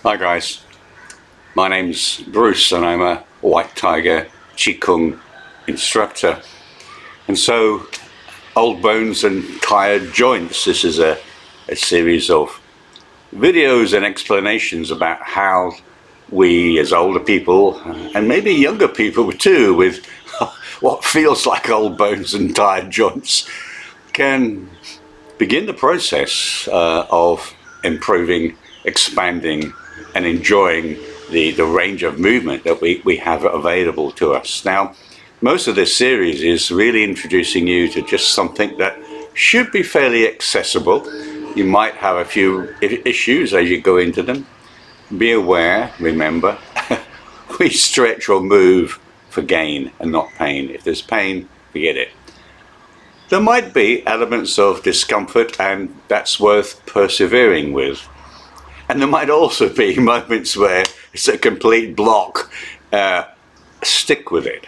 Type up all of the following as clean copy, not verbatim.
Hi guys, my name's Bruce and I'm a White Tiger Qigong instructor. And so, old bones and tired joints, this is a series of videos and explanations about how we as older people, and maybe younger people too, with what feels like old bones and tired joints, can begin the process of improving, expanding and enjoying the range of movement that we have available to us. Now, most of this series is really introducing you to just something that should be fairly accessible. You might have a few issues as you go into them. Be aware, remember, we stretch or move for gain and not pain. If there's pain, forget it. There might be elements of discomfort, and that's worth persevering with. And there might also be moments where it's a complete block. Stick with it.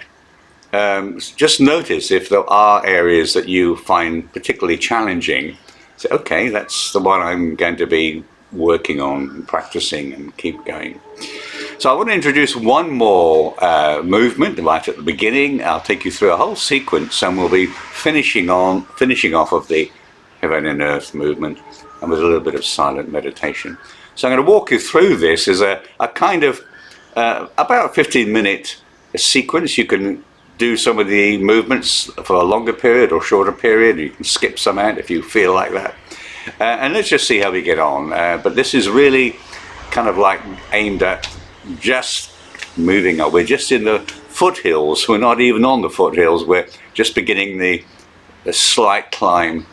Just notice if there are areas that you find particularly challenging. Say, okay, that's the one I'm going to be working on and practicing, and keep going. So I want to introduce one more movement right at the beginning. I'll take you through a whole sequence and we'll be finishing off of the heaven and earth movement, and with a little bit of silent meditation. So I'm going to walk you through this as a kind of about 15-minute sequence. You can do some of the movements for a longer period or shorter period. You can skip some out if you feel like that. And let's just see how we get on. But this is really kind of like aimed at just moving up. We're just in the foothills. We're not even on the foothills. We're just beginning the slight climb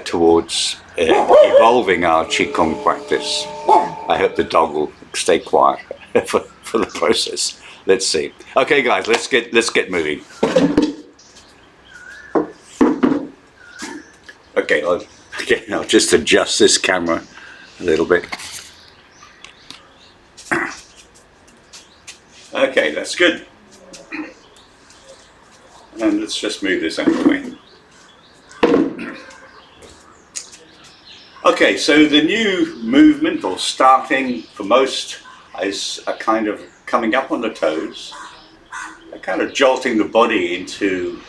towards evolving our Qigong practice. I hope the dog will stay quiet for the process. Let's see. Okay, guys, let's get moving. Okay, I'll just adjust this camera a little bit. Okay, that's good. And let's just move this out of the way. Okay, so the new movement, or starting for most, is a kind of coming up on the toes, a kind of jolting the body into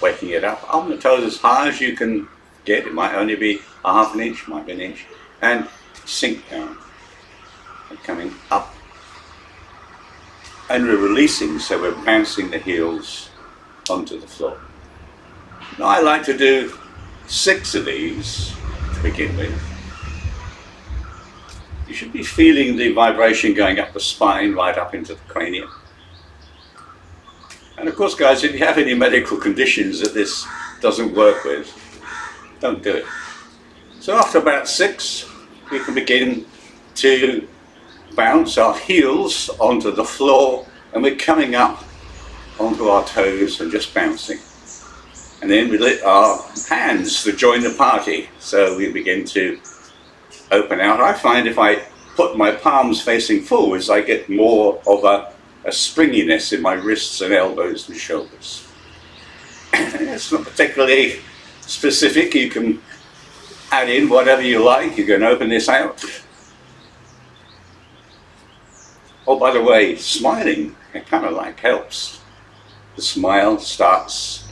waking it up on the toes as high as you can get. It might only be a half an inch, might be an inch, and sink down and coming up. And we're releasing, so we're bouncing the heels onto the floor. Now I like to do 6 of these to begin with. You should be feeling the vibration going up the spine, right up into the cranium. And of course, guys, if you have any medical conditions that this doesn't work with, don't do it. So after about 6, we can begin to bounce our heels onto the floor, and we're coming up onto our toes and just bouncing. And then we let our hands to join the party, so we begin to open out. I find if I put my palms facing forwards, I get more of a springiness in my wrists and elbows and shoulders. It's not particularly specific. You can add in whatever you like. You can open this out. Oh, by the way, smiling, it kind of like helps. The smile starts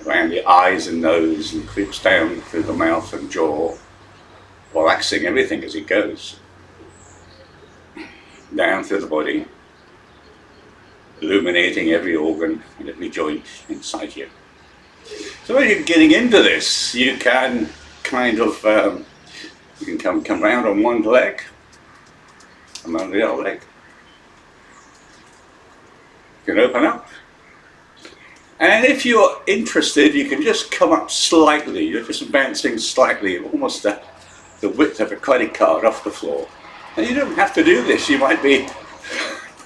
around the eyes and nose and creeps down through the mouth and jaw, relaxing everything as it goes. Down through the body, illuminating every organ and every joint inside you. So when you're getting into this, you can kind of, you can come round on one leg, and on the other leg. You can open up. And if you're interested, you can just come up slightly. You're just bouncing slightly, almost the width of a credit card off the floor. And you don't have to do this. You might be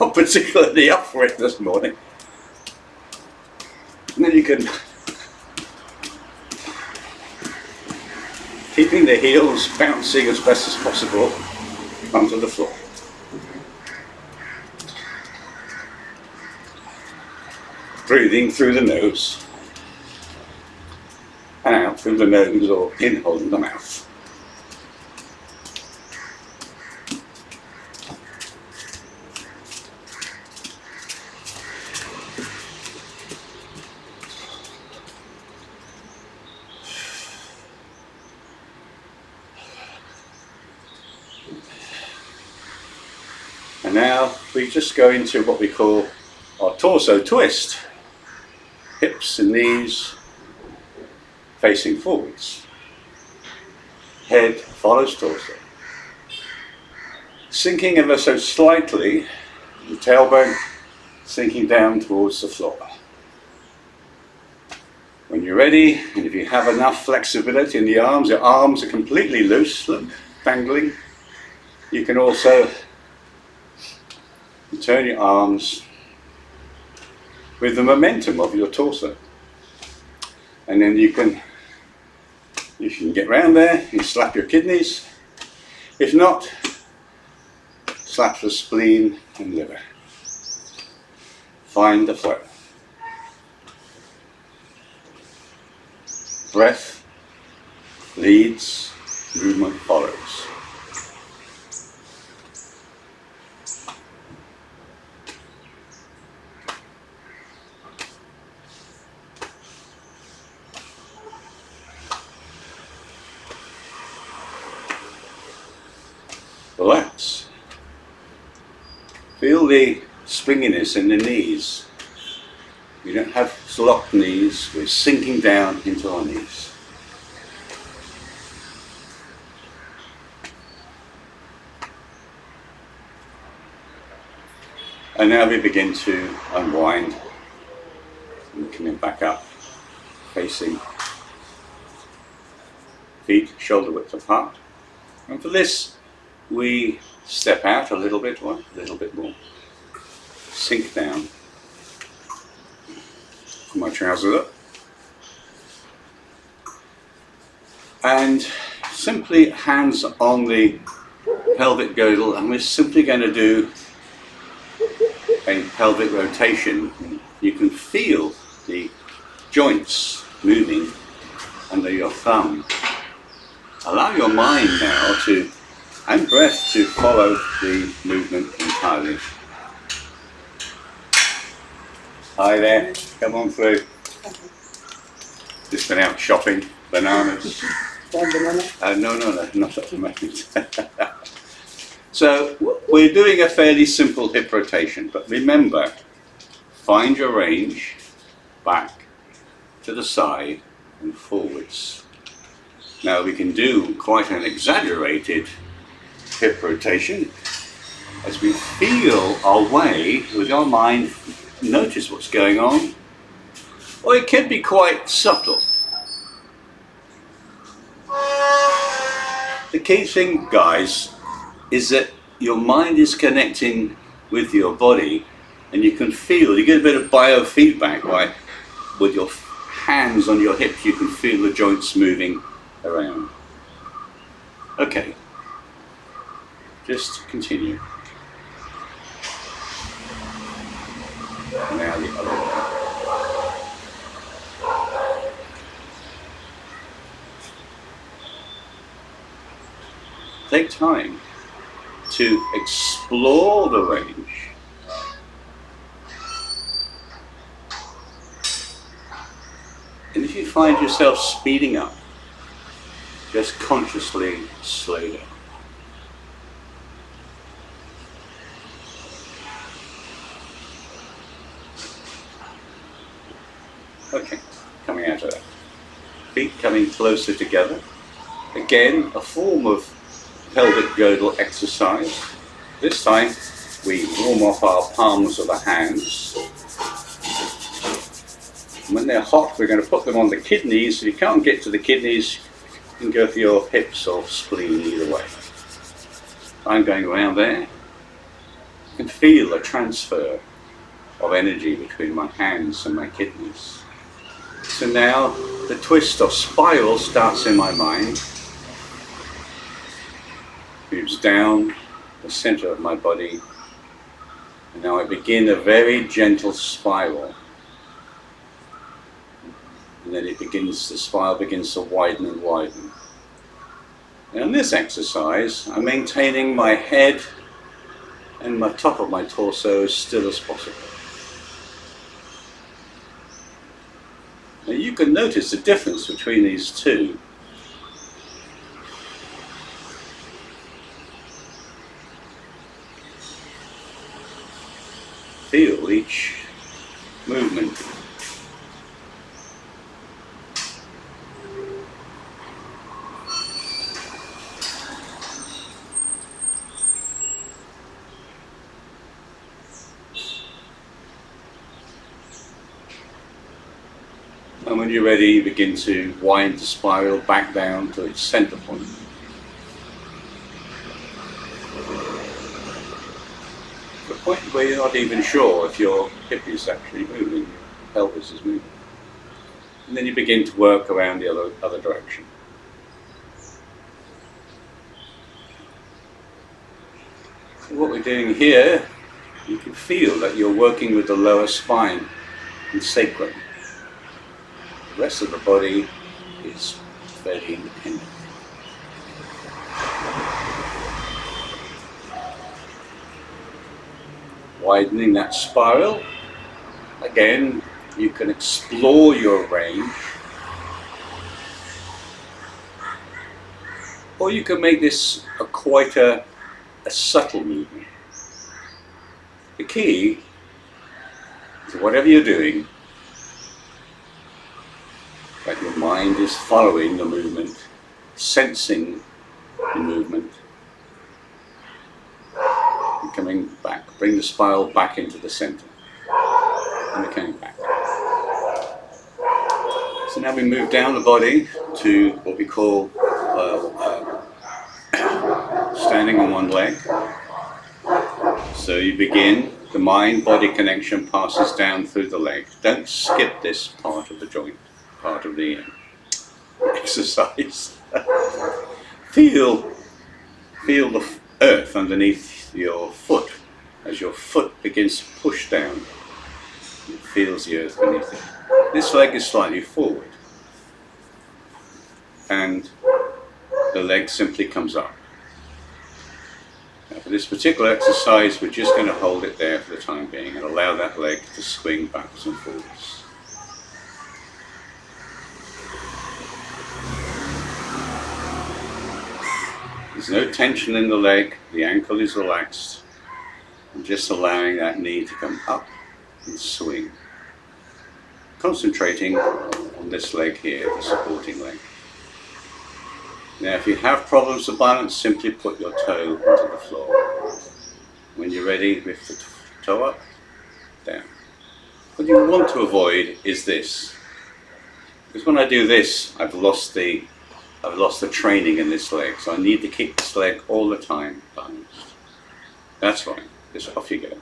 not particularly up for it this morning. And then you can, keeping the heels bouncing as best as possible onto the floor. Breathing through the nose and out through the nose, or in holding the mouth. now we just go into what we call our torso twist. Hips and knees facing forwards. Head follows torso. Sinking ever so slightly, the tailbone sinking down towards the floor. When you're ready, and if you have enough flexibility in the arms, your arms are completely loose, look, dangling. You can also turn your arms with the momentum of your torso. And then you can get round there, you slap your kidneys. If not, slap the spleen and liver. Find the flow. Breath leads, movement follows. Relax. Feel the springiness in the knees. We don't have locked knees, we're sinking down into our knees. And now we begin to unwind and coming back up, facing feet shoulder width apart. And for this, we step out a little bit more, sink down. Put my trousers up. And simply hands on the pelvic girdle, and we're simply going to do a pelvic rotation. You can feel the joints moving under your thumb. Allow your mind now and breath to follow the movement entirely. Hi there, come on through. Just been out shopping, bananas. No, not at the moment. So we're doing a fairly simple hip rotation, but remember, find your range, back, to the side and forwards. Now we can do quite an exaggerated hip rotation as we feel our way with our mind, notice what's going on, or it can be quite subtle. The key thing, guys, is that your mind is connecting with your body, and you can feel, you get a bit of biofeedback, right? With your hands on your hips, you can feel the joints moving around. Okay, just continue. Now the other way. Take time to explore the range. And if you find yourself speeding up, just consciously slow down. Okay, coming out of that. Feet coming closer together. Again, a form of pelvic girdle exercise. This time we warm off our palms of the hands. When they're hot, we're going to put them on the kidneys. If you can't get to the kidneys, you can go for your hips or spleen, either way. I'm going around there. You can feel a transfer of energy between my hands and my kidneys. So now the twist or spiral starts in my mind. Moves down the center of my body, and now I begin a very gentle spiral, and then the spiral begins to widen and widen. And in this exercise, I'm maintaining my head and the top of my torso as still as possible. Now you can notice the difference between these two. feel each movement. And when you're ready, you begin to wind the spiral back down to its center point. The point where you're not even sure if your hip is actually moving, your pelvis is moving. And then you begin to work around the other direction. So what we're doing here, you can feel that you're working with the lower spine and sacrum. The rest of the body is fairly independent. Widening that spiral. Again, you can explore your range, or you can make this quite a subtle movement. The key is whatever you're doing, that your mind is following the movement, sensing the movement, and coming back. Bring the spiral back into the center, and we're coming back. So now we move down the body to what we call standing on one leg. So you begin, the mind-body connection passes down through the leg. Don't skip this part of the joint, part of the exercise. Feel the earth underneath your foot. As your foot begins to push down, it feels the earth beneath it. This leg is slightly forward, and the leg simply comes up. Now for this particular exercise, we're just going to hold it there for the time being and allow that leg to swing backwards and forwards. There's no tension in the leg, the ankle is relaxed. I'm just allowing that knee to come up and swing. Concentrating on this leg here, the supporting leg. Now if you have problems with balance, simply put your toe onto the floor. When you're ready, lift the toe up, down. What you want to avoid is this. Because when I do this, I've lost the training in this leg, so I need to keep this leg all the time balanced. That's right. Just off you go.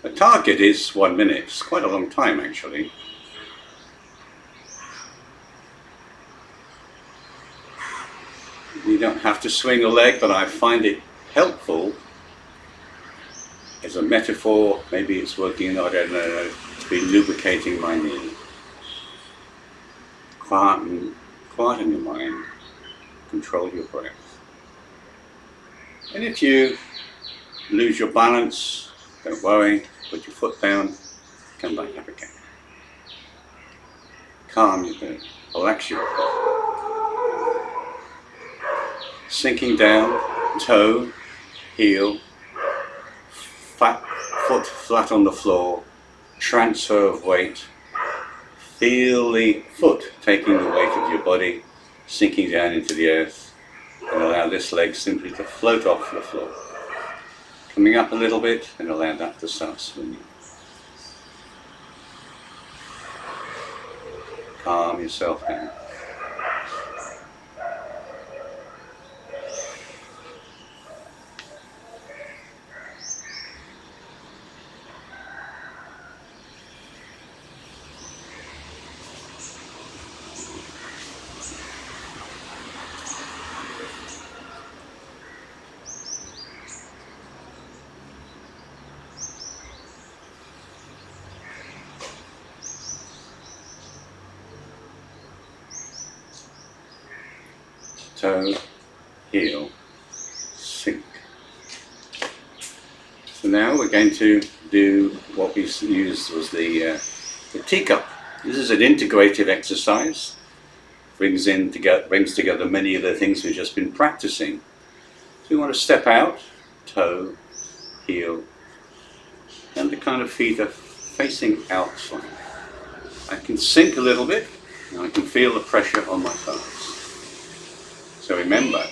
The target is 1 minute. It's quite a long time actually. You don't have to swing a leg, but I find it helpful as a metaphor. Maybe it's working, I don't know, to be lubricating my knee. Quieten your mind, control your breath. And if you lose your balance, don't worry, put your foot down, come back up again. Calm your breath, relax your breath. Sinking down, toe, heel, foot flat on the floor, transfer of weight. Feel the foot taking the weight of your body, sinking down into the earth. And allow this leg simply to float off the floor. Coming up a little bit and allow that to start swinging. Calm yourself down. Toe, heel, sink. So now we're going to do what we used was the teacup. This is an integrative exercise. Brings together many of the things we've just been practicing. So we want to step out, toe, heel, and the kind of feet are facing outside. I can sink a little bit, and I can feel the pressure on my thighs. So remember,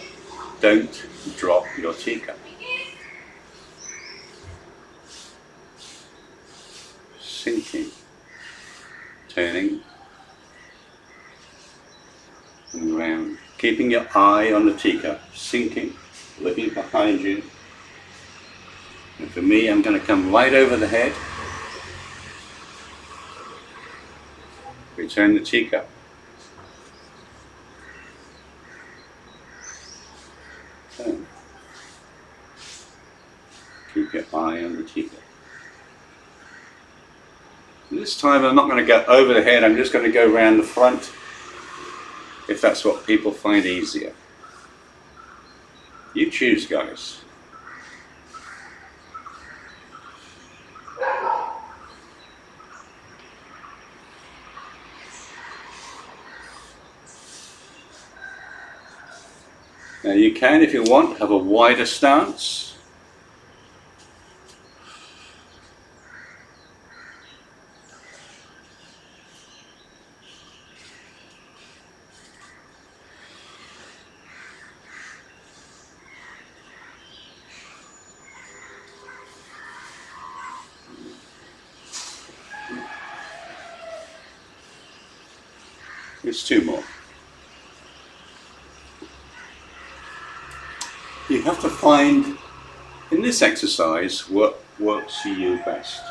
don't drop your teacup. Sinking, turning, and round. Keeping your eye on the teacup, sinking, looking behind you. And for me, I'm going to come right over the head. Return the teacup. Turn. Keep your eye on the teacup. And this time I'm not going to go over the head, I'm just going to go around the front, if that's what people find easier. You choose, guys. Now you can, if you want, have a wider stance. There's two more. You have to find, in this exercise, what works for you best.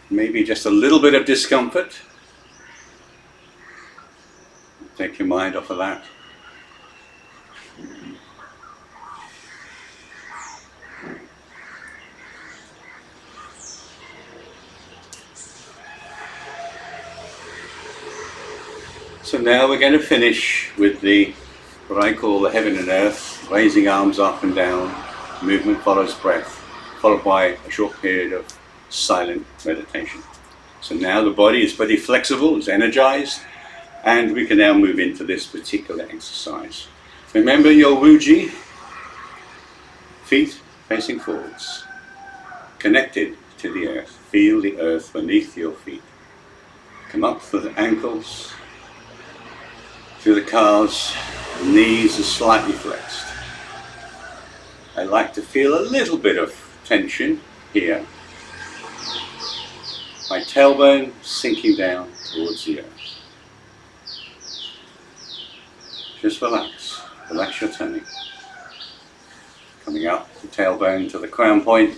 Maybe just a little bit of discomfort. Take your mind off of that. So now we're going to finish with what I call the heaven and earth, raising arms up and down, movement follows breath, followed by a short period of silent meditation. So now the body is pretty flexible, it's energized, and we can now move into this particular exercise. Remember your wuji, feet facing forwards, connected to the earth. Feel the earth beneath your feet. Come up to the ankles, through the calves, the knees are slightly flexed. I like to feel a little bit of tension here. My tailbone sinking down towards the earth. Just relax. Relax your tummy. Coming up the tailbone to the crown point.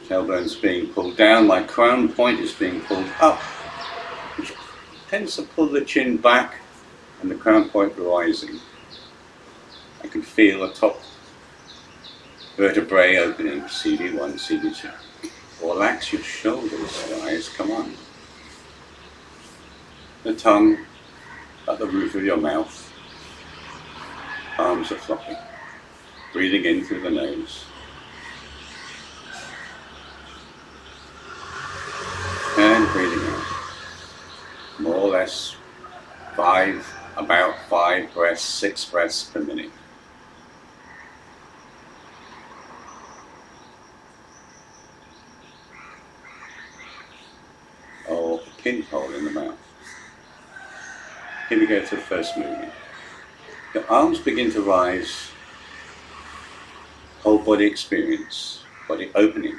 Tailbone's being pulled down. My crown point is being pulled up, which tends to pull the chin back and the crown point rising. I can feel the top vertebrae opening, CD1, CD2. Relax your shoulders, guys, come on. The tongue at the roof of your mouth. Arms are flopping. Breathing in through the nose. And breathing out. More or less about five breaths, 6 breaths per minute. Or a pinhole in the mouth. Here we go to the first movement. Your arms begin to rise. Whole body experience, body opening,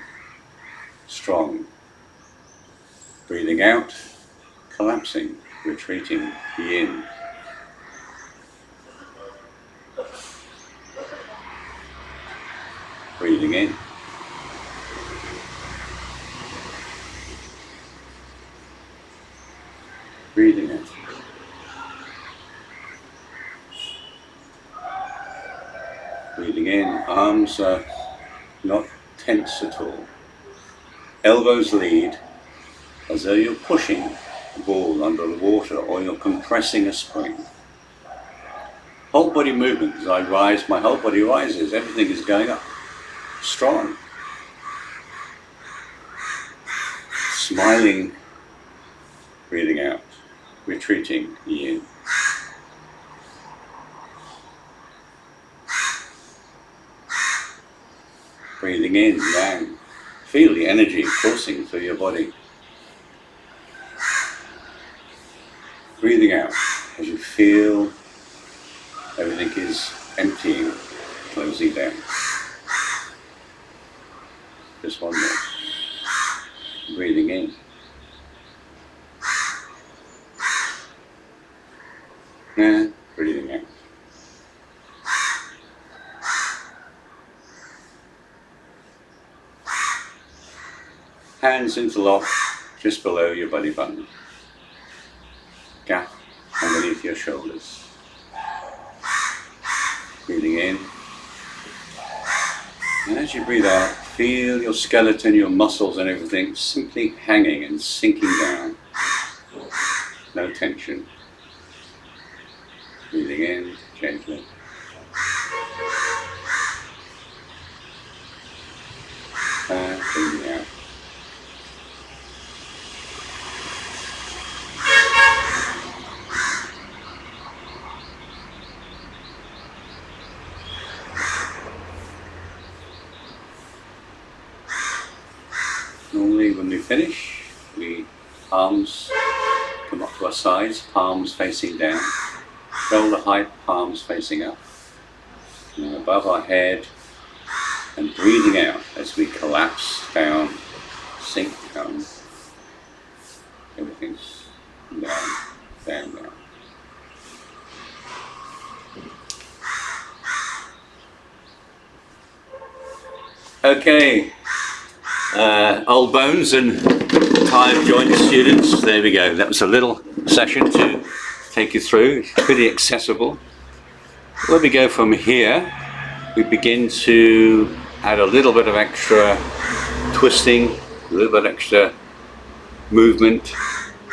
strong. Breathing out, collapsing, retreating, yin. Breathing in. Breathing out. Breathing in, arms are not tense at all. Elbows lead as though you're pushing a ball under the water or you're compressing a spring. Whole body movement, as I rise, my whole body rises, everything is going up. Strong. Smiling, breathing out, retreating, yin. Breathing in, yang. Feel the energy coursing through your body. Breathing out as you feel everything is emptying, closing down. Just one more. Breathing in. And breathing out. Hands interlock just below your belly button. Gap underneath your shoulders. Breathing in. And as you breathe out, feel your skeleton, your muscles and everything simply hanging and sinking down. No tension. Breathing in gently. And breathing out. Normally when we finish, arms come up to our sides, palms facing down, shoulder height, palms facing up, and above our head, and breathing out as we collapse down, sink down, everything's down, down, down. Okay. Old bones and tired joint students, there we go. That was a little session to take you through. It's pretty accessible. Where we go from here, we begin to add a little bit of extra twisting, a little bit extra movement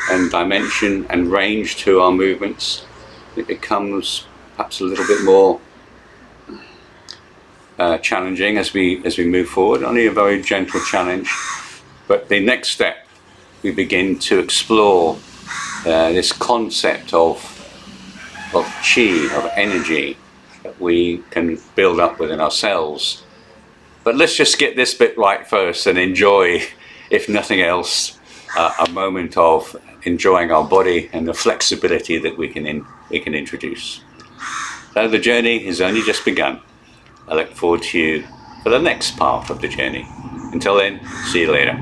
and dimension and range to our movements. It becomes perhaps a little bit more challenging as we move forward, only a very gentle challenge. But the next step, we begin to explore this concept of qi, of energy that we can build up within ourselves. But let's just get this bit right first and enjoy, if nothing else, a moment of enjoying our body and the flexibility that we can introduce. So the journey has only just begun. I look forward to you for the next part of the journey. Until then, see you later.